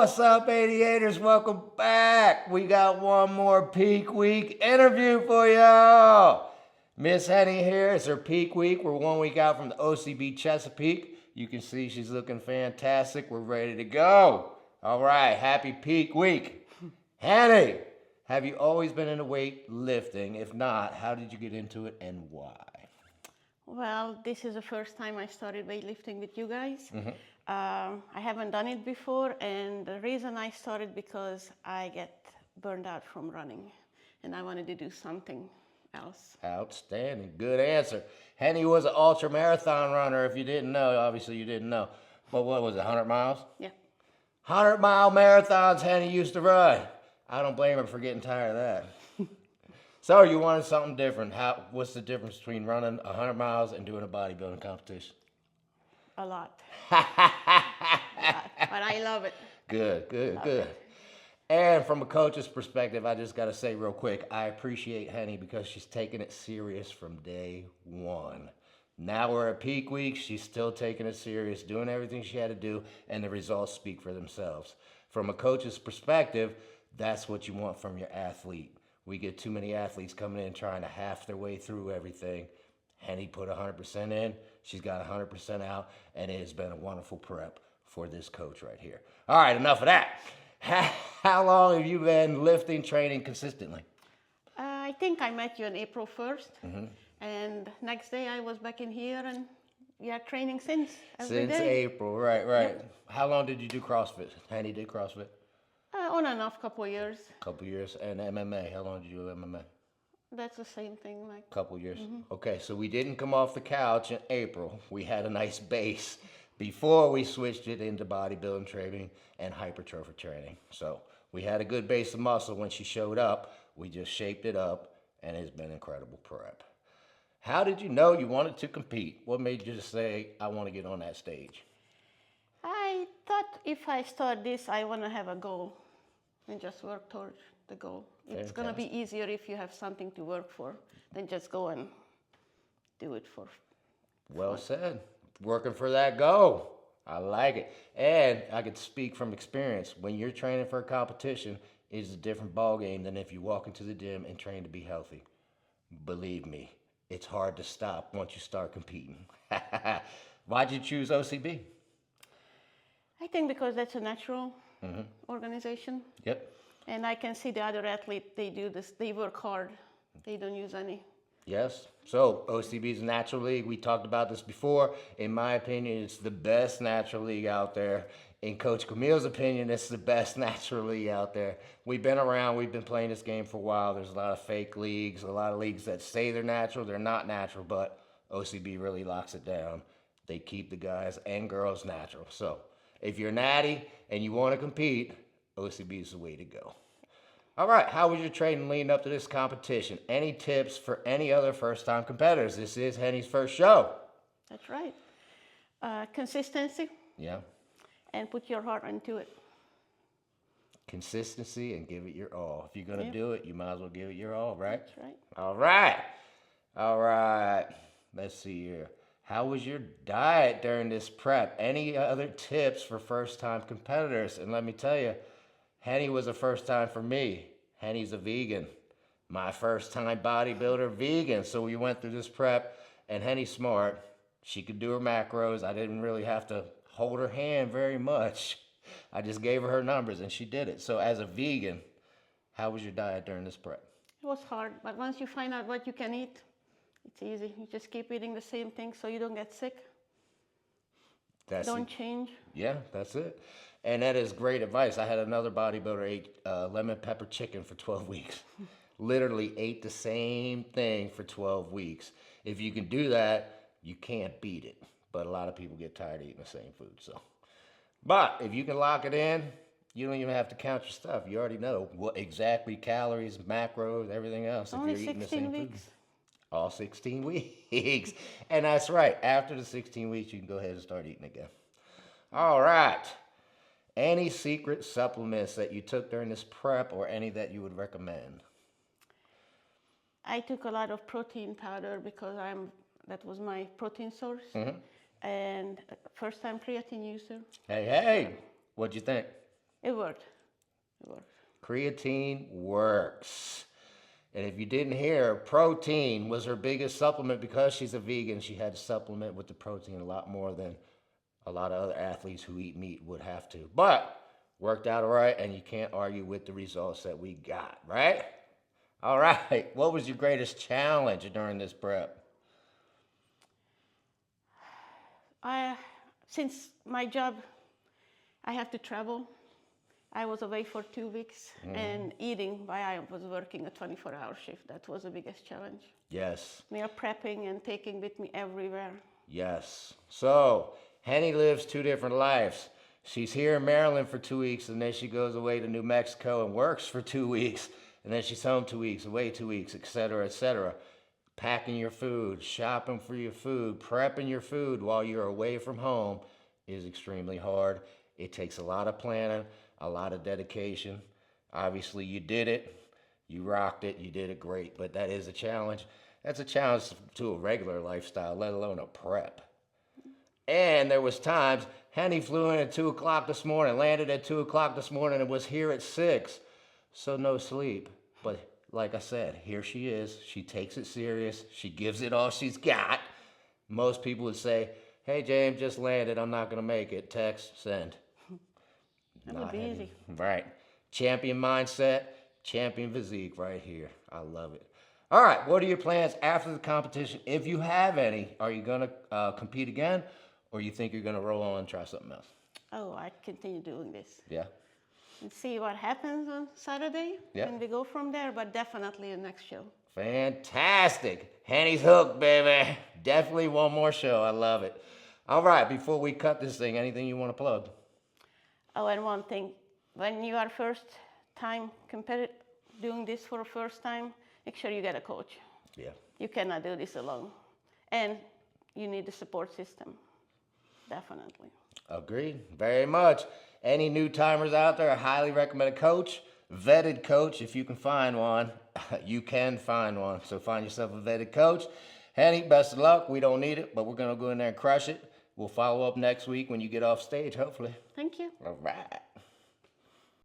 What's up, 88ers? Welcome back. We got one more peak week interview for y'all. Miss Heni here. It's her peak week. We're 1 week out from the OCB Chesapeake. You can see she's looking fantastic. We're ready to go. All right, happy peak week. Heni, have you always been into weightlifting? If not, how did you get into it and why? Well, this is the first time I started weightlifting with you guys. I haven't done it before, and the reason I started because I get burned out from running, and I wanted to do something else. Outstanding. Good answer. Heni was an ultra marathon runner. If you didn't know, obviously you didn't know. But what was it, 100 miles? Yeah. 100-mile marathons Heni used to run. I don't blame her for getting tired of that. So you wanted something different. What's the difference between running 100 miles and doing a bodybuilding competition? A lot. A lot. But I love it. Good. Love it. And from a coach's perspective, I just got to say real quick, I appreciate Heni because she's taking it serious from day one. Now we're at peak week. She's still taking it serious, doing everything she had to do, and the results speak for themselves. From a coach's perspective, that's what you want from your athlete. We get too many athletes coming in trying to half their way through everything. Heni put 100% in. She's got 100% out, and it has been a wonderful prep for this coach right here. All right, enough of that. How long have you been lifting, training consistently? I think I met you on April 1st, and next day I was back in here, and we are training since every Since day. April, right. Yep. How long did you do CrossFit? Heni did CrossFit? On and off, couple of years. Couple years. And MMA, how long did you do MMA? That's the same thing. Like Couple years. Okay, so we didn't come off the couch in April. We had a nice base before we switched it into bodybuilding training and hypertrophy training. So we had a good base of muscle when she showed up. We just shaped it up, and it's been incredible prep. How did you know you wanted to compete? What made you just say, I want to get on that stage? I thought if I start this, I want to have a goal and just work towards the goal. It's going to be easier if you have something to work for than just go and do it for Well said. Working for that goal. I like it. And I could speak from experience. When you're training for a competition, it's a different ballgame than if you walk into the gym and train to be healthy. Believe me, it's hard to stop once you start competing. Why'd you choose OCB? I think because that's a natural organization. Yep. And I can see the other athletes, they do this, they work hard. They don't use any. Yes. So OCB is a natural league. We talked about this before. In my opinion, it's the best natural league out there. In Coach Camille's opinion, it's the best natural league out there. We've been around. We've been playing this game for a while. There's a lot of fake leagues, a lot of leagues that say they're natural. They're not natural, but OCB really locks it down. They keep the guys and girls natural. So if you're natty and you want to compete, OCB is the way to go. All right, how was your training leading up to this competition? Any tips for any other first-time competitors? This is Heni's first show. That's right. Consistency. Yeah. And put your heart into it. Consistency and give it your all. If you're going to do it, you might as well give it your all, right? That's right. All right. Let's see here. How was your diet during this prep? Any other tips for first-time competitors? And let me tell you, Heni was a first time for me. Heni's a vegan. My first time bodybuilder vegan. So we went through this prep, and Heni's smart. She could do her macros. I didn't really have to hold her hand very much. I just gave her numbers, and she did it. So as a vegan, how was your diet during this prep? It was hard, but once you find out what you can eat, it's easy. You just keep eating the same thing so you don't get sick. Don't change. Yeah, that's it. And that is great advice. I had another bodybuilder ate lemon pepper chicken for 12 weeks. Literally ate the same thing for 12 weeks. If you can do that, you can't beat it. But a lot of people get tired of eating the same food. But if you can lock it in, you don't even have to count your stuff. You already know what exactly calories, macros, everything else. Only if you're eating 16 the same weeks. Food. All 16 weeks. And that's right. After the 16 weeks, you can go ahead and start eating again. All right. Any secret supplements that you took during this prep or any that you would recommend? I took a lot of protein powder because that was my protein source. And first time creatine user. Hey, what'd you think? It worked. It worked. Creatine works. And if you didn't hear, protein was her biggest supplement because she's a vegan. She had to supplement with the protein a lot more than a lot of other athletes who eat meat would have to. But worked out all right, and you can't argue with the results that we got, right? All right. What was your greatest challenge during this prep? Since my job, I have to travel. I was away for 2 weeks and eating while I was working a 24-hour shift. That was the biggest challenge. Yes. Meal prepping and taking with me everywhere. Yes. So, Heni lives 2 different lives. She's here in Maryland for 2 weeks, and then she goes away to New Mexico and works for 2 weeks, and then she's home 2 weeks, away 2 weeks, etc., etc. Packing your food, shopping for your food, prepping your food while you're away from home is extremely hard. It takes a lot of planning, a lot of dedication. Obviously, you did it. You rocked it. You did it great, but that is a challenge. That's a challenge to a regular lifestyle, let alone a prep. And there was times Heni flew in at 2 o'clock this morning, landed at 2 o'clock this morning, and was here at 6. So no sleep. But like I said, here she is. She takes it serious. She gives it all she's got. Most people would say, hey, James, just landed. I'm not going to make it. Text, send. That would be easy. Right. Champion mindset, champion physique right here. I love it. All right. What are your plans after the competition? If you have any, are you going to compete again, or you think you're going to roll on and try something else? Oh, I'd continue doing this. Yeah. And see what happens on Saturday. Yeah. And we go from there, but definitely the next show. Fantastic. Heni's hooked, baby. Definitely one more show. I love it. All right. Before we cut this thing, anything you want to plug? Oh, and one thing, when you are first time doing this for the first time, make sure you get a coach. Yeah. You cannot do this alone. And you need a support system, definitely. Agreed, very much. Any new timers out there, I highly recommend a coach, vetted coach. If you can find one, you can find one. So find yourself a vetted coach. Heni, best of luck. We don't need it, but we're going to go in there and crush it. We'll follow up next week when you get off stage, hopefully. Thank you. All right.